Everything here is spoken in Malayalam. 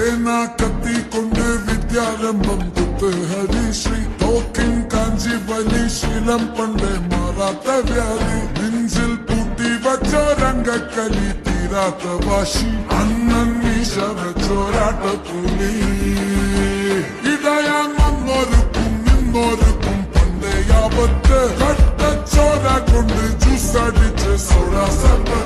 പേന കത്തി കൊണ്ട് വിദ്യാരംഭം കുത്ത് ഹരിശ്രീ തോക്കിൻ കാഞ്ചി വലി ശീലം പണ്ട് മാറാത്ത വ്യാധി നെഞ്ചിൽ പൂട്ടി വച്ചോരംഗക്കലി തീരാത്ത വാശി അണ്ണൻ മീശ വെച്ചോരാട്ട പുലി ഇടയാൻ വന്നോർക്കും നിന്നോർക്കും പണ്ടേ യാവത്ത് കട്ടച്ചോര കൊണ്ട് ജ്യൂസ് അടിച്ച് സോഡ സർബത്ത്